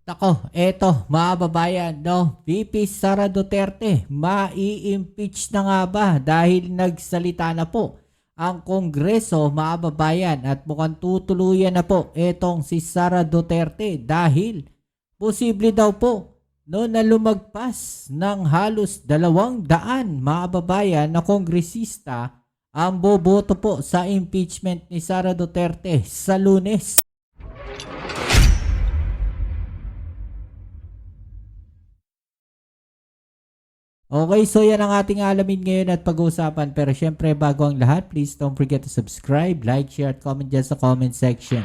Tako, eto mga babayan, no? VP Sara Duterte, mai-impeach na nga ba dahil nagsalita na po ang Kongreso, mga babayan, at mukhang tutuluyan na po etong si Sara Duterte dahil posible daw po no, na lumagpas ng halos 200 mga babayan na kongresista ang boboto po sa impeachment ni Sara Duterte sa Lunes. Okay, so yan ang ating alamin ngayon at pag-uusapan. Pero syempre, bago ang lahat, please don't forget to subscribe, like, share, at comment dyan sa comment section.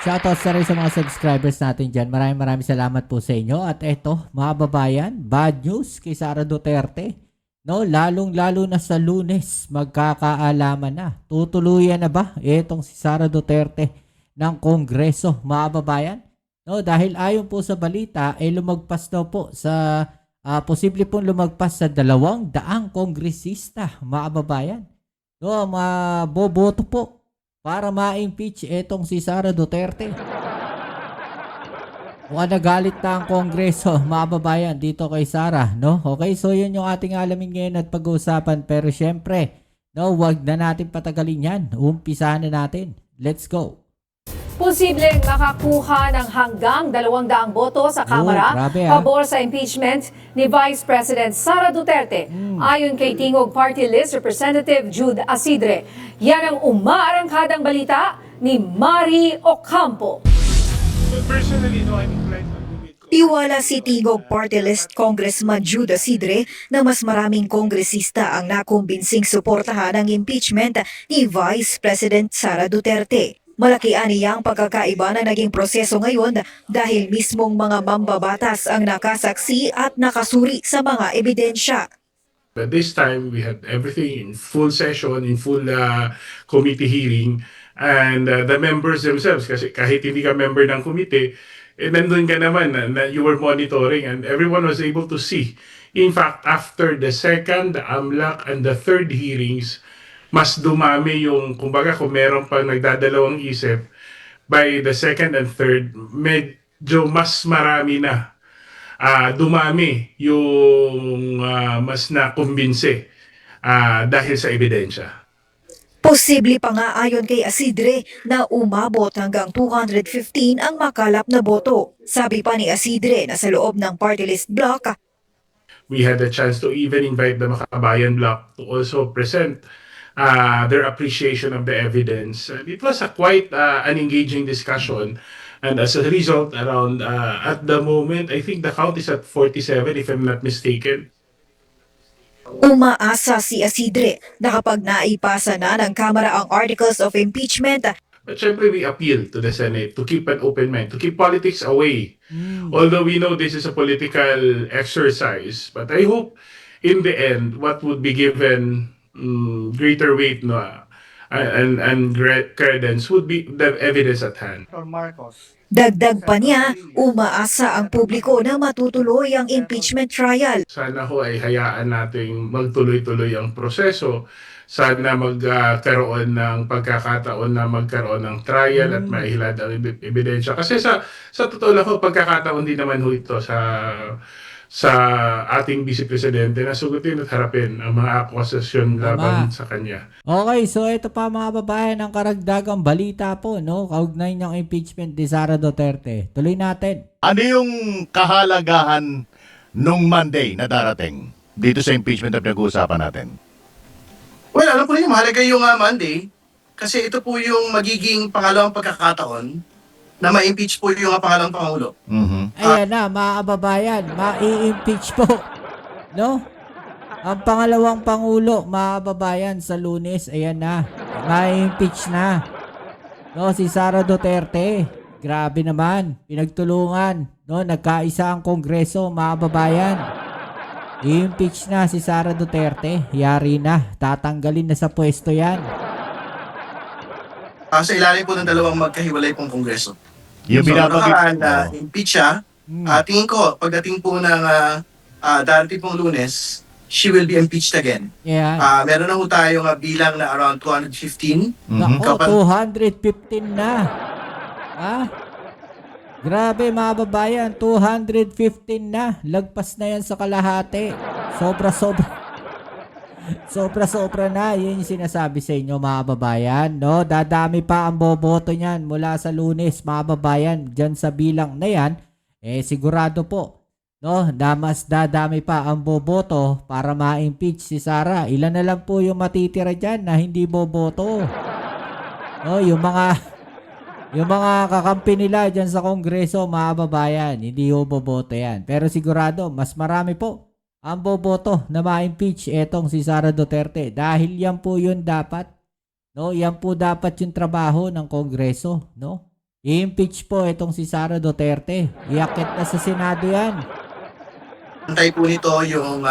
Shoutout sa rin sa mga subscribers natin dyan. Maraming salamat po sa inyo. At eto, mga babayan, bad news kay Sara Duterte. No, lalong-lalo na sa Lunes, magkakaalaman na. Tutuluyan na ba etong si Sara Duterte ng Kongreso, mga babayan? No, dahil ayon po sa balita ay lumagpas daw po sa posible pong lumagpas sa 200 kongresista, mga babayan. No, maboboto po para ma-impeach etong si Sara Duterte. Mukhang nagalit na ang Kongreso, mga babayan, dito kay Sara, no? Okay, so yun yung ating alamin ngayon at pag-uusapan. Pero syempre, no, wag na natin patagalin yan. Umpisahan na natin. Let's go. Posibleng makakuha ng hanggang 200 boto sa Kamara grabe, pabor sa impeachment ni Vice President Sara Duterte. Ayon kay Tingog Party List Representative Jude Asidre. Yan ang umaarangkadang balita ni Mari Ocampo. Personally, no, I'm inclined to agree with Tiwala si Tingog Party List Congressman Jude Asidre na mas maraming kongresista ang nakumbinsing suportahan ang impeachment ni Vice President Sara Duterte. Malaki aniyang pagkakaiba na naging proseso ngayon dahil mismong mga mambabatas ang nakasaksi at nakasuri sa mga ebidensya. But this time, we had everything in full session, in full committee hearing, and the members themselves, kasi kahit hindi ka member ng committee, nandun ka naman na you were monitoring and everyone was able to see. In fact, after the second, the AMLAC, and the third hearings, mas dumami yung, kumbaga kung meron pa nagdadalawang isip, by the second and third, medyo mas marami na. Dumami yung mas nakumbinse dahil sa ebidensya. Posible pa nga ayon kay Asidre na umabot hanggang 215 ang makalap na boto. Sabi pa ni Asidre na sa loob ng party list block, We had a chance to even invite the Makabayan block to also present their appreciation of the evidence. And it was a quite an engaging discussion. And as a result, around at the moment, I think the count is at 47, if I'm not mistaken. umaasa si Asidre na kapag naipasa na ng Kamara ang Articles of Impeachment, But syempre, we appeal to the Senate to keep an open mind, to keep politics away. Although we know this is a political exercise, but I hope in the end, what would be given greater weight and credence would be the evidence at hand. dagdag pa niya, umaasa ang publiko na matutuloy ang impeachment trial. Sana ho ay hayaan nating magtuloy-tuloy ang proseso. Sana magkaroon ng pagkakataon na magkaroon ng trial at maihilad ang ebidensya. Kasi sa totoo lang ho, pagkakataon din naman ho ito sa ating Vice Presidente na sugutin at harapin ang mga akusasyon laban sa kanya. Okay, so ito pa mga babayan ang karagdagang balita po, no? Kaugnay ng impeachment ni Sara Duterte. Tuloy natin. Ano yung kahalagahan nung Monday na darating dito sa impeachment na pinag-uusapan natin? Well, alam ko rin mahalaga yung Monday kasi ito po yung magiging pangalawang pagkakataon na ma-impeach po yung pangalawang Pangulo. Ayan na, mga kababayan, mai-impeach po. No? Ang pangalawang Pangulo, mga kababayan, sa Lunes, ayan na, mai-impeach na. No, si Sara Duterte, grabe naman, pinagtulungan, no, nagkaisa ang Kongreso, mga kababayan. I-impeach na si Sara Duterte, yari na, tatanggalin na sa pwesto yan. Sa ilalim po ng dalawang magkahiwalay pong Kongreso. Yung nakaraan binabagay. impeach siya. Tingin ko, pagdating po ng darating pong Lunes, she will be impeached again. Yan. Meron na po tayong bilang na around 215. Nako, Kapag- 215 na. Ha? Grabe mga babayan, 215 na. Lagpas na yan sa kalahati. Sobra-sobra. Sobra-sobra na. Yun yung sinasabi sa inyo mga babayan. No? Dadami pa ang boboto niyan mula sa Lunes mga babayan. Diyan sa bilang na yan, sigurado po. No? Na mas dadami pa ang boboto para ma-impeach si Sara. Ilan na lang po yung matitira dyan na hindi boboto. No? Yung mga kakampi nila dyan sa Kongreso, mga babayan, hindi ho boboto yan. Pero sigurado, mas marami po ang boboto na ma-impeach etong si Sara Duterte. Dahil yan po yun dapat. No? Yan po dapat yung trabaho ng Kongreso. No? I-impeach po etong si Sara Duterte. Iakit na sa Senado yan. Antay po nito yung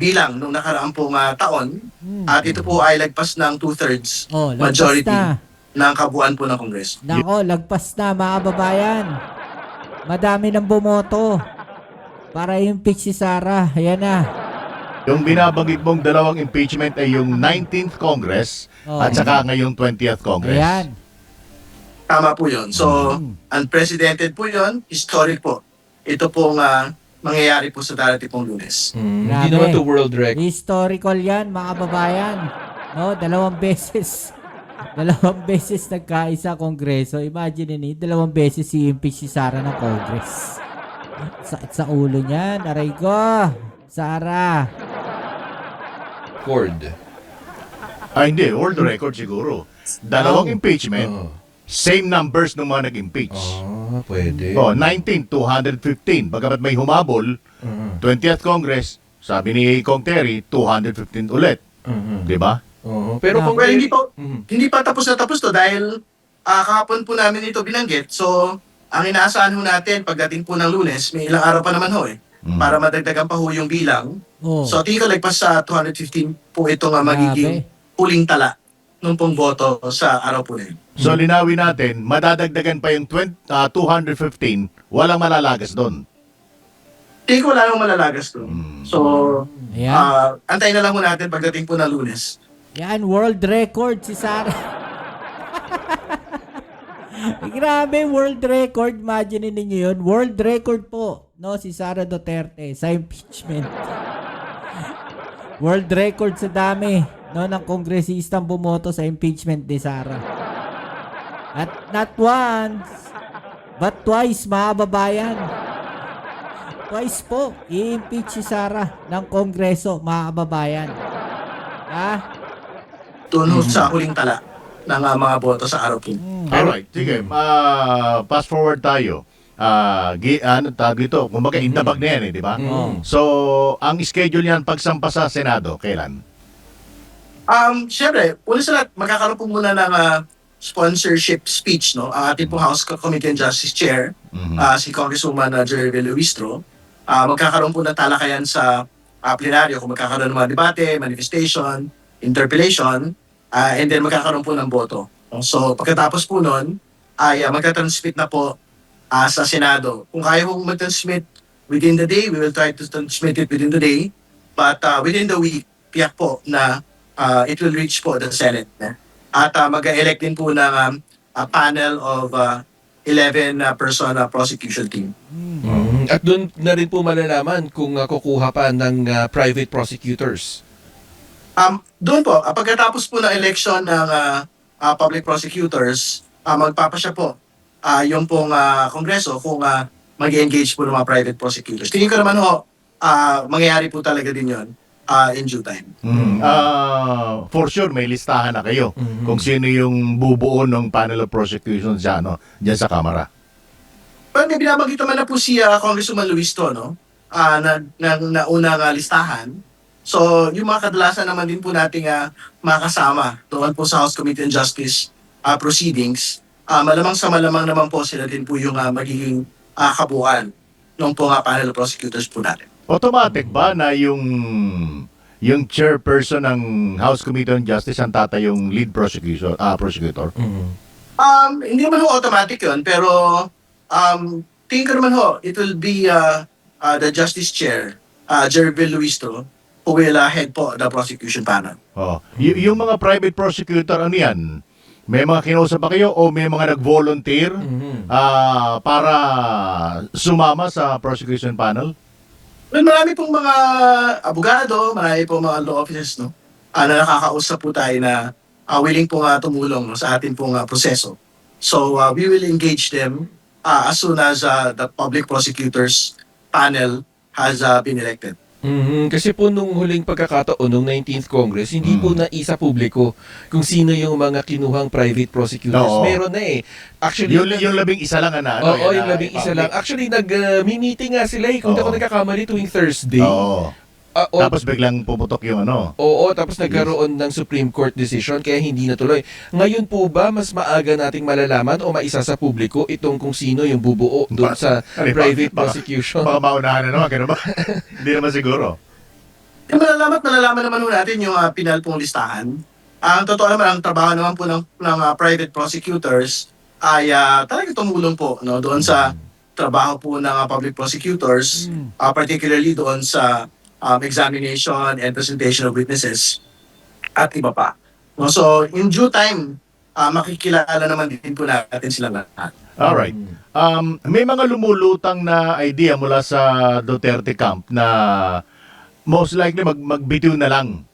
bilang nung nakaraang pong taon. At ito po ay lagpas ng 2/3 Oh, lagpas majority na. ng kabuuan po ng Kongreso. Nako, lagpas na mga babayan. Madami nang bumoto para i-impeach si Sara. Ayan na. Yung binabanggit mong dalawang impeachment ay yung 19th Congress Oh. at saka ngayong 20th Congress. Ayan. Tama po yun. So, unprecedented po yun, historic po. Ito pong mangyayari po sa darating pong Lunes. Grabe. Hindi naman to world record. Historical yan mga babayan. No, dalawang beses. Dalawang beses nagkaisa Kongreso. Imagine ni, dalawang beses i-impeach si Sara ng Congress. Sakit sa ulo niyan. Aray ko. Sara. Record. Hindi, world record siguro. Dalawang impeachment, Oo. same numbers ng mga nag-impeach. Pwede. 19, 215. Bagamat may humabol, 20th Congress, sabi ni Kong Terry, 215 ulit. Di ba? Pero kung Well, hindi Mhm. hindi pa tapos na tapos to dahil kahapon po namin ito binanggit. So, ang inaasahan ho natin pagdating po ng Lunes, may ilang araw pa naman ho para madagdagan pa ho yung bilang. Oh. So, tingin ko lagpas sa 215 po ito nga magiging huling tala nung pong boto sa araw po na yun. So linawin natin, madadagdagan pa yung 215, walang malalagas doon. Tingin ko wala nang malalagas to. So, Ayan. antayin na lang ho natin pagdating po ng Lunes. Yan, world record si Sara. Grabe, world record. Imagine ninyo yun. World record po, no, si Sara Duterte sa impeachment. World record sa dami, no, ng kongresistang bumoto sa impeachment ni Sara. At not once, but twice, mga babayan. Twice po, i-impeach si Sara ng Kongreso, mga kababayan. Ha? Doon ho sa huling tala ng mga boto sa araw po. Alright, sige. Fast forward tayo. Ano tawag dito? Kumbaga, intabag na yan di ba? So, ang schedule yan pagsampa sa Senado, kailan? Siyempre, una sa lahat, magkakaroon po muna ng sponsorship speech, no? Ang ating po House Committee on Justice Chair, si Congresswoman Jerry Luistro. Magkakaroon po ng talakayan sa plenaryo kung magkakaroon ng mga debate, manifestation, interpellation, and then magkakaroon po ng boto. So, pagkatapos po nun, ay magka-transmit na po sa Senado. Kung kaya pong mag-transmit within the day, we will try to transmit it within the day. But within the week, tiyak po na it will reach po the Senate. At mag-elect din po ng panel of 11-person prosecution team. At doon na rin po malalaman kung kukuha pa ng private prosecutors. Doon po, pagkatapos po ng election ng public prosecutors, magpapasya po yung pong Kongreso kung mag-engage po ng mga private prosecutors. Tingin ko naman ho, mangyayari po talaga din yun in due time. For sure, may listahan na kayo kung sino yung bubuo ng panel of prosecution dyan sa Kamara. Well, may binabanggit naman na po si Congresswoman Luistro, no? Na unang listahan. So, yung mga kadalasan naman din po nating makasama doon po sa House Committee on Justice proceedings, malamang sa malamang naman po sila din po yung magiging kabuuan ng po panel of prosecutors po natin. Automatic ba na yung chairperson ng House Committee on Justice ang tatay yung lead prosecutor? Hindi naman ho automatic yun, pero tingin ko naman ho, it will be the Justice Chair, Jervil Luistro, who will head po the prosecution panel. Yung mga private prosecutor, ano yan? May mga kinausap ba kayo o may mga nag-volunteer para sumama sa prosecution panel? Well, marami pong mga abogado, marami pong mga law officers, no? Na nakakausap po tayo na willing po tumulong, no, sa ating pong proseso. So, we will engage them as soon as the public prosecutors panel has been elected. Kasi po nung huling pagkakataon, nung 19th Congress, hindi po naisa publiko kung sino yung mga kinuhang private prosecutors. Oo. Meron na eh. Actually, Yung 11 lang na Oo, yung 11 lang. Actually, nag-meeting nga sila eh. Kung di ako Oo. nagkakamali tuwing Thursday. Oo. Tapos biglang pumutok yung ano. Oo, tapos nagkaroon ng Supreme Court decision kaya hindi natuloy. Ngayon po ba mas maaga nating malalaman o maisa sa publiko itong kung sino yung bubuo doon sa private prosecution? Baka maunahan na naman, ganun ba? Hindi naman siguro. Malalaman naman po natin yung pinal pong listahan. Ang totoo naman, ang trabaho naman po ng private prosecutors ay talagang tumulong po, no, doon sa trabaho po ng public prosecutors, particularly doon sa examination and presentation of witnesses at iba pa. No, so, in due time, makikilala naman din po natin sila lahat. Alright. May mga lumulutang na idea mula sa Duterte camp na most likely magbitiw na lang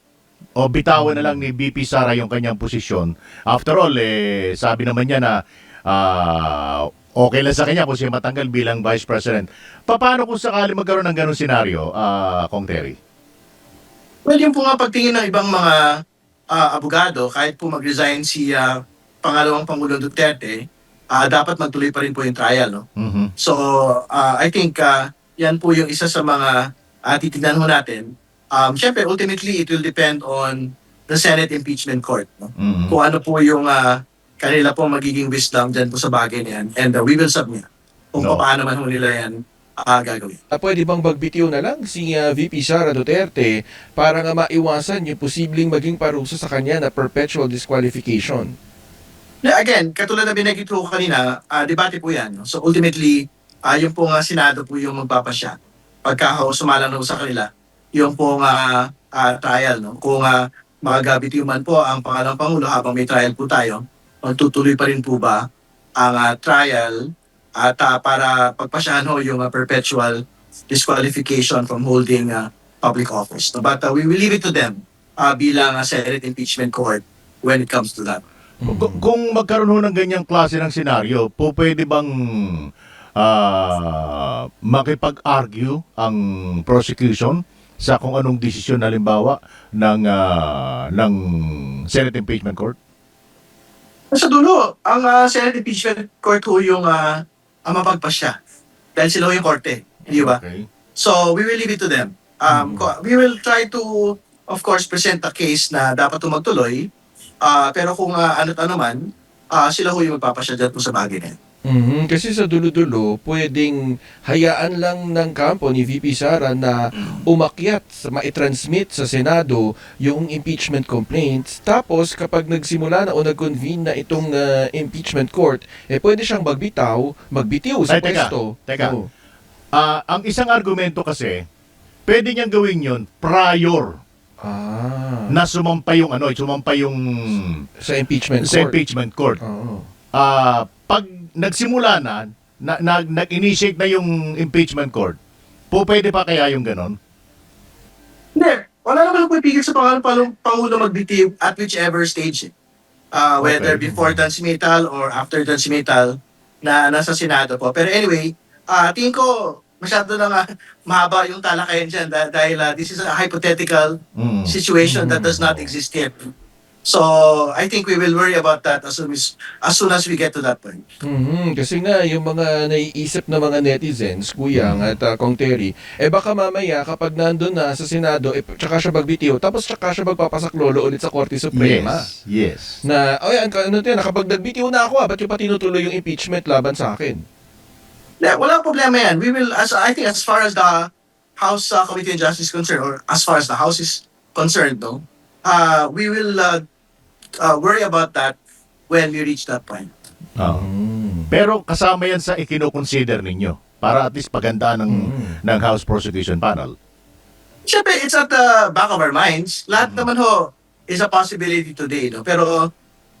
o bitawan na lang ni BP Sara yung kanyang posisyon. After all, sabi naman niya na okay lang sa kanya kung siya matanggal bilang Vice President. Paano kung sakali magkaroon ng ganong senaryo, Kong Terry? Well, yung po nga pagtingin ng ibang mga abogado, kahit po mag-resign si pangalawang Pangulong Duterte, dapat magtuloy pa rin po yung trial. No? Mhm. So, I think yan po yung isa sa mga titignan ho natin. Siyempre, ultimately, it will depend on the Senate Impeachment Court. No? Mhm. Kung ano po yung kanila po magiging wisdom dyan po sa bagay na yan. And we will submit kung No. paano man ho nila yan gagawin. Pwede bang magbitiw na lang si VP Sara Duterte para nga maiwasan yung posibleng maging parusa sa kanya na perpetual disqualification? Again, katulad na binagit ko kanina, debate po yan. No? So ultimately, yung pong Senado po yung magpapasya. Pagka sumalang na sa kanila, yung pong trial. No? Kung magagabitiw man po ang pangalawang Pangulo habang may trial po tayo, magtutuloy pa rin po ba ang trial at para pagpasyahan ho yung perpetual disqualification from holding public office. No? But we will leave it to them bilang Senate Impeachment Court when it comes to that. Kung magkaroon ho ng ganyang klase ng senaryo, pwede bang makipag-argue ang prosecution sa kung anong desisyon halimbawa ng Senate Impeachment Court? Sa dulo, ang Senate Impeachment Court ho yung ang mapagpasya. Dahil sila ho yung korte. Di ba? Okay. So, we will leave it to them. We will try to, of course, present a case na dapat magtuloy. Pero kung ano't ano man, sila ho yung magpapasya dyan po sa bagay na yan. Kasi sa dulo-dulo, pwedeng hayaan lang ng kampo ni VP Sara na umakyat, ma-transmit sa Senado yung impeachment complaints. Tapos kapag nagsimula na o nag-convene na itong impeachment court, pwede siyang magbitiw sa Ay, teka, pwesto. teka. Oo. Ang isang argumento kasi, pwede niyang gawin yon prior na sumampay yung Sa impeachment sa court. impeachment court. Oo. Pag nagsimula nag-initiate na yung impeachment court, pwede pa kaya yung ganon? Hindi. Wala naman po ipigil sa Pangulo magbitiw at whichever stage. Whether Okay. before transmittal or after transmittal na nasa Senado po. Pero anyway, tingin ko masyado na mahaba yung talakayan dyan dahil this is a hypothetical situation that does not exist yet. So, I think we will worry about that as soon as we get to that point. Kasi nga, yung mga naiisip na mga netizens, Kuyang at Kong Terry, baka mamaya kapag nandun na sa Senado, tsaka siya magbitiw, tapos tsaka siya magpapasaklolo ulit sa Korte Suprema. Yes. Na, kapag nagbitiw na ako, ba't yung pa tinutuloy yung impeachment laban sa akin? Walang problema yan. We will, I think as far as the House Committee on Justice is concerned, or as far as the House is concerned, no, we will worry about that when we reach that point. Pero kasama yan sa ikinoconsider ninyo para at least pagandaan ng House Prosecution Panel. Siyempre, it's at the back of our minds. Lahat naman ho is a possibility today. No? Pero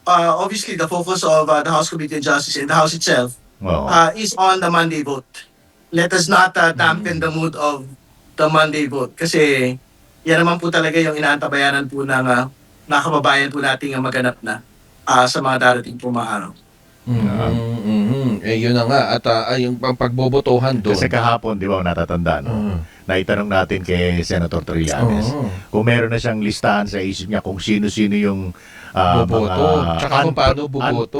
obviously the focus of the House Committee on Justice and the House itself Oo. is on the Monday vote. Let us not dampen the mood of the Monday vote kasi yan naman po talaga yung inaantabayanan po ng mga kababayan po nating maganap na sa mga darating po mga araw. Eh, yun na nga. At yung pagbobotohan doon. Kasi kahapon, di ba, natatanda, no? Naitanong natin kay Senator Trillanes Oo. kung meron na siyang listahan sa isip niya kung sino-sino yung Boboto. Tsaka kung paano boboto.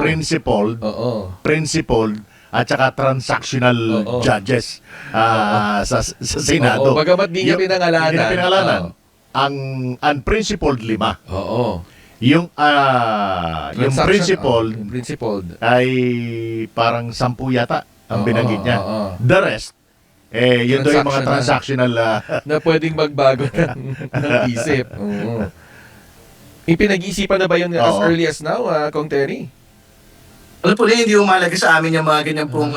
principled at saka transactional Oo. judges sa Senado. Oo, bagamat di niya Yung- pinangalanan. Hindi niya pinangalanan. Oo. Ang unprincipled 5. Oo. Yung principled Yung principled. ay parang 10 yata ang binanggit niya. Oo. The rest, yun daw yung mga transactional. Na pwedeng magbago ng isip. Oo. Ipinag-isipan na ba yun as Oo. early as now, Kong Terry? Ano po hindi umalaga sa amin yung mga ganyan pong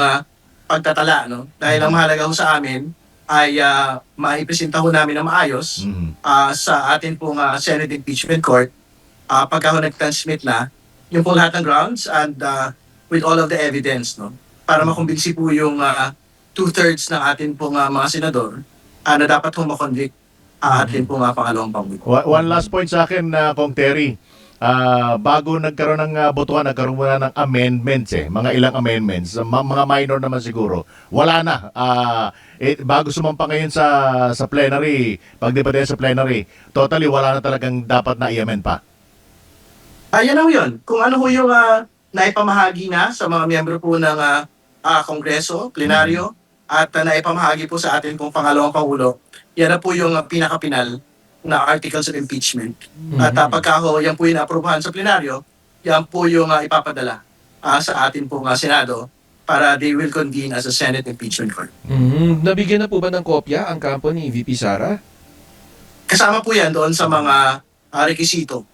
pagtatala, no? Dahil ang mahalaga ho sa amin ay maipresenta ho namin na maayos sa atin pong Senate Impeachment Court pagka ho nag-transmit na yung po lahat ng grounds and with all of the evidence, no? Para makumbinsi po yung 2/3 ng atin pong mga senador na dapat ho makonvict atin pong pangalawang pangulo. One last point sa akin, Kong Terry. Bago nagkaroon ng botohan, nagkaroon muna ng amendments mga ilang amendments, mga minor naman siguro. Wala na. Bago sumampa ngayon sa plenary, pagdebatehan sa plenary, totally wala na talagang dapat na i-amend pa. Ayan ho yun. Kung ano ho yung naipamahagi na sa mga miyembro po ng Kongreso, plenaryo, at naipamahagi po sa atin pong pangalawang pangulo, yan na po yung pinakapinal na articles of impeachment. At pagka ho, yan po yung aprubahan sa plenaryo, yan po yung ipapadala sa atin pong Senado para they will convene as a Senate Impeachment Court. Nabigyan na po ba ng kopya ang kampo ni VP Sara? Kasama po yan doon sa mga rekisito.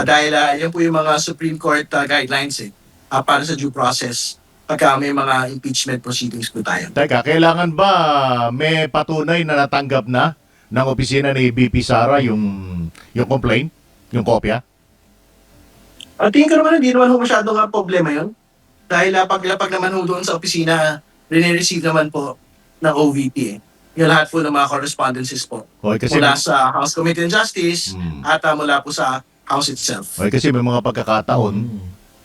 Dahil yan po yung mga Supreme Court guidelines para sa due process pagka may mga impeachment proceedings po tayo. Teka, kailangan ba may patunay na natanggap na ng opisina ni VP Sara yung complaint, yung kopya? Tingin ko naman hindi naman ho masyadong problema yun. Dahil paglapag naman ho doon sa opisina, rin-receive naman po ng OVP. Yung lahat po ng mga correspondences po. Okay, kasi Mula sa House Committee on Justice at mula po sa House itself. kasi may mga pagkakataon,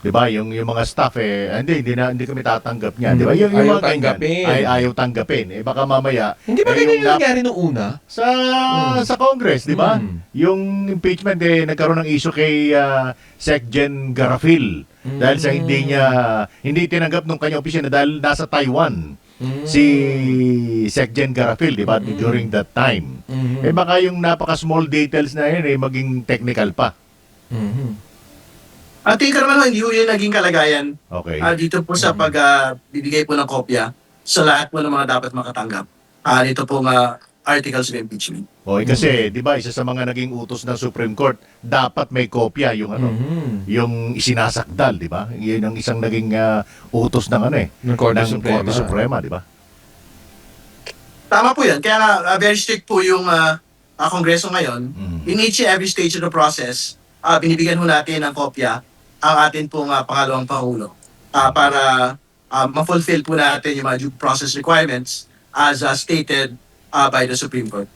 'di ba? Yung mga staff hindi kami tatanggap niyan, 'di ba? Yung Ayaw mga ganyan, tanggapin. ayaw tanggapin. Baka mamaya Hindi ba ganyan yung nangyari nung una? sa Congress, 'di ba? Mm. Yung impeachment nagkaroon ng issue kay Secgen Garafil dahil sa hindi tinanggap nung kanyang opisina dahil nasa Taiwan si Secgen Garafil, 'di ba? During that time. Baka yung napaka-small details na yun maging technical pa. At tingin ko naman ho, hindi ho yun naging kalagayan Okay. dito po sa pagbibigay po ng kopya sa lahat po ng mga dapat makatanggap. Dito po articles of impeachment. Okay, kasi 'di ba isa sa mga naging utos ng Supreme Court, dapat may kopya yung yung isinasakdal, 'di ba? 'Yun ang isang naging utos ng Ng Korte ng Suprema. Korte Suprema, 'di ba? Tama po yan. Kaya nga, very strict po yung Kongreso ngayon. In each and every stage of the process, binibigyan ho natin ng kopya ang atin pong pangalawang pangulo para ma-fulfill po natin yung mga due process requirements as stated by the Supreme Court.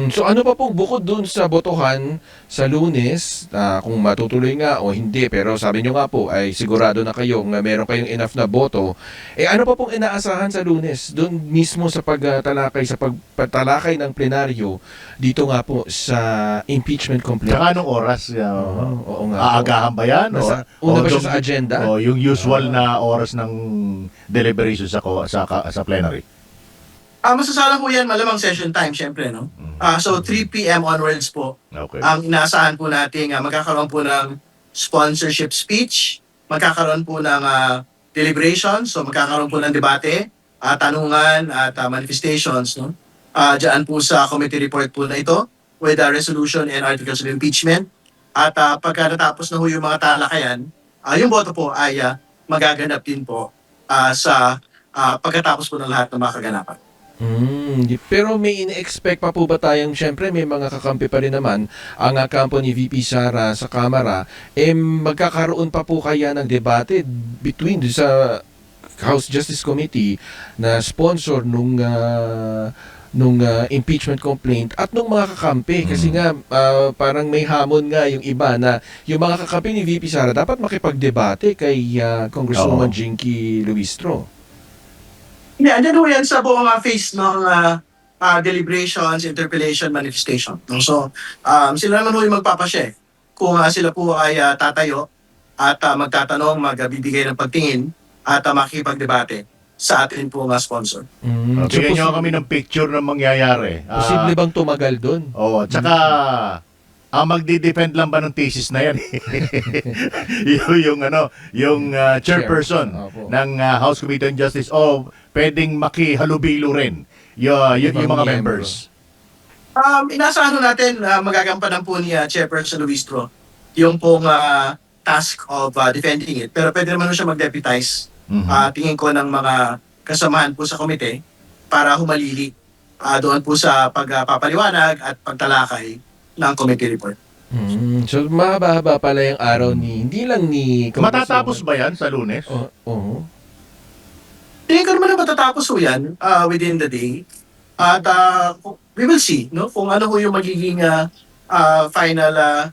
So ano pa pong bukod dun sa botohan sa Lunes, kung matutuloy nga o hindi, pero sabi nyo nga po ay sigurado na kayong meron kayong enough na boto, ano pa pong inaasahan sa Lunes dun mismo sa pagtalakay, sa pagtalakay ng plenaryo dito nga po sa impeachment complaint? Tsaka anong oras? Oo nga po. Aagahan ba yan? Una ba siya sa agenda? O yung usual na oras ng deliberation sa plenary? Masasalang po yan, malamang session time, syempre, no? So, 3 p.m. onwards po, Okay. ang inaasahan po natin, magkakaroon po ng sponsorship speech, magkakaroon po ng deliberation, so magkakaroon po ng debate, tanungan at manifestations, no? Diyan po sa committee report po na ito, with resolution and articles of impeachment. At pagka natapos na ho yung mga talakayan, yung boto po ay magaganap din po sa pagkatapos po ng lahat ng mga kaganapan. Pero may ine-expect pa po ba tayong, syempre may mga kakampi pa rin naman ang kampo ni VP Sara sa Kamara, magkakaroon pa po kaya ng debate between sa House Justice Committee na sponsor nung impeachment complaint at nung mga kakampi kasi nga parang may hamon nga yung iba na yung mga kakampi ni VP Sara dapat makipagdebate kay Congresswoman Jinky Luistro. Hindi, andyan ho yan sa buong phase ng deliberations, interpellation, manifestation. No? So, sila naman ho yung magpapasya kung sila po ay tatayo at magtatanong, magbibigay ng pagtingin at makikipagdebate sa atin po sponsor. Bigyan nyo kami ng picture ng mangyayari. Posible bang tumagal doon? Oo, tsaka magdi-depend lang ba ng thesis na yan? yung chairperson Opo. ng House Committee on Justice pwedeng makihalubilo rin yung mga members. Inasahan natin magagampanan po ni Chairperson Luistro yung pong task of defending it. Pero pwede naman siya mag-deputize tingin ko ng mga kasamahan po sa komite para humalili doon po sa pagpapaliwanag at pagtalakay ng committee report. So mahaba-haba pala yung araw hindi lang ni Matatapos ba yan sa Lunes? Oo. Tingin ko naman na matatapos po yan within the day. At we will see kung ano po yung magiging final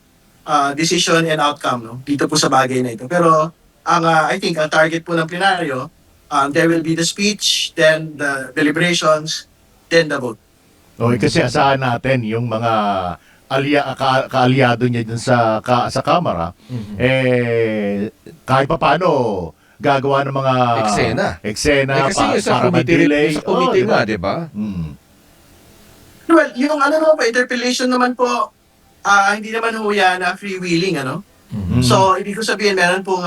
decision and outcome dito po sa bagay na ito. Pero I think ang target po ng plenaryo, there will be the speech, then the deliberations, then the vote. Okay, kasi asahan natin yung mga kaalyado niya dun sa Kamara, kahit pa paano gagawa ng mga eksena kasi sa para committee, ma-delay. sa committee diba? nga, di ba? Well, yung interpellation naman po, hindi naman ho yan freewheeling, So, ibig ko sabihin, meron pong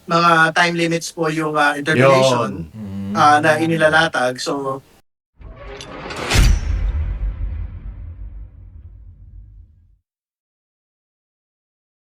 mga time limits po yung interpellation na inilalatag. So,